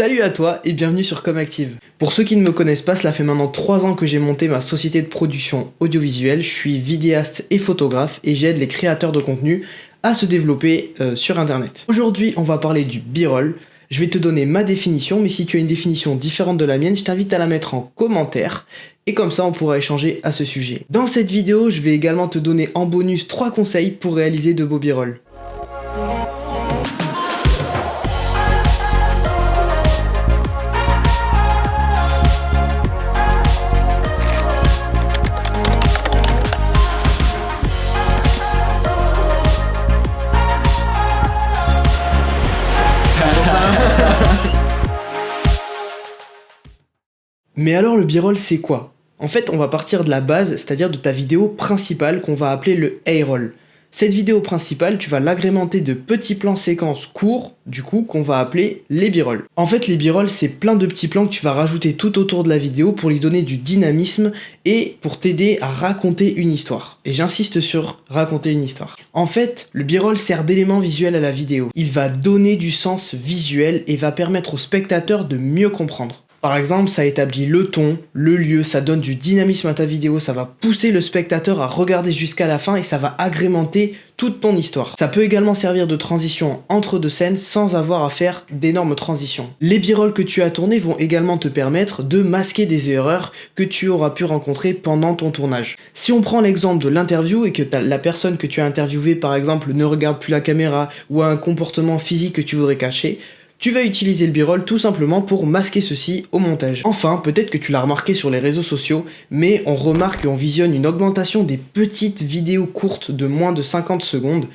Salut à toi et bienvenue sur Comactive. Pour ceux qui ne me connaissent pas, cela fait maintenant 3 ans que j'ai monté ma société de production audiovisuelle. Je suis vidéaste et photographe et j'aide les créateurs de contenu à se développer sur internet. Aujourd'hui, on va parler du B-roll. Je vais te donner ma définition, mais si tu as une définition différente de la mienne, je t'invite à la mettre en commentaire. Et comme ça, on pourra échanger à ce sujet. Dans cette vidéo, je vais également te donner en bonus 3 conseils pour réaliser de beaux B-rolls. Mais alors le B-roll c'est quoi? En fait on va partir de la base, c'est-à-dire de ta vidéo principale qu'on va appeler le A-roll. Cette vidéo principale, tu vas l'agrémenter de petits plans séquences courts, du coup, qu'on va appeler les B-roll. En fait, les B-roll, c'est plein de petits plans que tu vas rajouter tout autour de la vidéo pour lui donner du dynamisme et pour t'aider à raconter une histoire. Et j'insiste sur raconter une histoire. En fait, le B-roll sert d'élément visuel à la vidéo. Il va donner du sens visuel et va permettre au spectateur de mieux comprendre. Par exemple, ça établit le ton, le lieu, ça donne du dynamisme à ta vidéo, ça va pousser le spectateur à regarder jusqu'à la fin et ça va agrémenter toute ton histoire. Ça peut également servir de transition entre deux scènes sans avoir à faire d'énormes transitions. Les B-roll que tu as tournés vont également te permettre de masquer des erreurs que tu auras pu rencontrer pendant ton tournage. Si on prend l'exemple de l'interview et que la personne que tu as interviewée par exemple ne regarde plus la caméra ou a un comportement physique que tu voudrais cacher, tu vas utiliser le B-roll tout simplement pour masquer ceci au montage. Enfin, peut-être que tu l'as remarqué sur les réseaux sociaux, mais on remarque et on visionne une augmentation des petites vidéos courtes de moins de 50 secondes.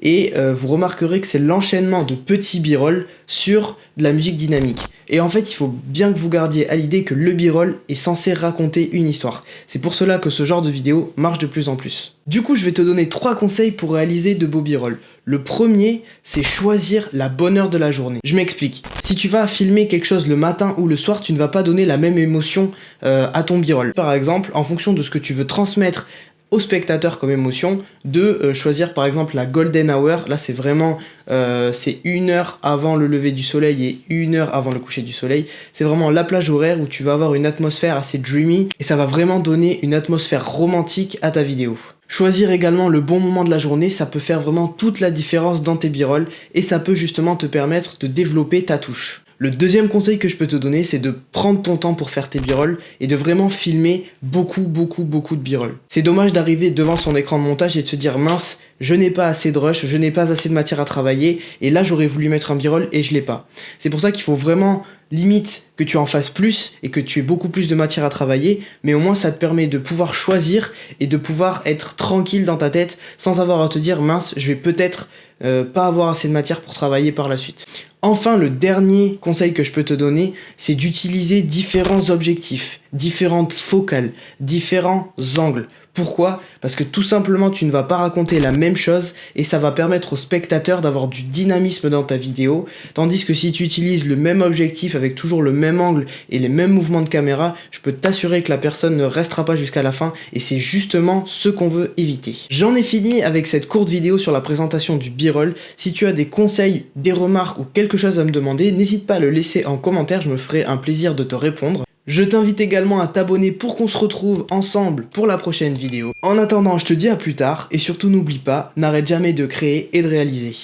Et vous remarquerez que c'est l'enchaînement de petits B-roll sur de la musique dynamique. Et en fait, il faut bien que vous gardiez à l'idée que le B-roll est censé raconter une histoire. C'est pour cela que ce genre de vidéo marche de plus en plus. Du coup, je vais te donner 3 conseils pour réaliser de beaux B-roll. Le premier, c'est choisir la bonne heure de la journée. Je m'explique. Si tu vas filmer quelque chose le matin ou le soir, tu ne vas pas donner la même émotion à ton B-roll. Par exemple, en fonction de ce que tu veux transmettre au spectateur comme émotion, de choisir par exemple la golden hour. Là c'est vraiment c'est 1 heure avant le lever du soleil et 1 heure avant le coucher du soleil. C'est vraiment la plage horaire où tu vas avoir une atmosphère assez dreamy et ça va vraiment donner une atmosphère romantique à ta vidéo. Choisir également le bon moment de la journée, ça peut faire vraiment toute la différence dans tes B-roll et ça peut justement te permettre de développer ta touche. Le deuxième conseil que je peux te donner, c'est de prendre ton temps pour faire tes B-roll et de vraiment filmer beaucoup de B-roll. C'est dommage d'arriver devant son écran de montage et de se dire mince, je n'ai pas assez de rush, je n'ai pas assez de matière à travailler et là j'aurais voulu mettre un B-roll et je l'ai pas. C'est pour ça qu'il faut vraiment limite que tu en fasses plus et que tu aies beaucoup plus de matière à travailler, mais au moins ça te permet de pouvoir choisir et de pouvoir être tranquille dans ta tête sans avoir à te dire mince, je vais peut-être pas avoir assez de matière pour travailler par la suite. Enfin, le dernier conseil que je peux te donner, c'est d'utiliser différents objectifs, différentes focales, différents angles. Pourquoi? Parce que tout simplement tu ne vas pas raconter la même chose et ça va permettre au spectateur d'avoir du dynamisme dans ta vidéo, tandis que si tu utilises le même objectif avec toujours le même angle et les mêmes mouvements de caméra, je peux t'assurer que la personne ne restera pas jusqu'à la fin et c'est justement ce qu'on veut éviter. J'en ai fini avec cette courte vidéo sur la présentation du B-roll. Si tu as des conseils, des remarques ou quelque chose à me demander, n'hésite pas à le laisser en commentaire, je me ferai un plaisir de te répondre. Je t'invite également à t'abonner pour qu'on se retrouve ensemble pour la prochaine vidéo. En attendant, je te dis à plus tard et surtout n'oublie pas, n'arrête jamais de créer et de réaliser.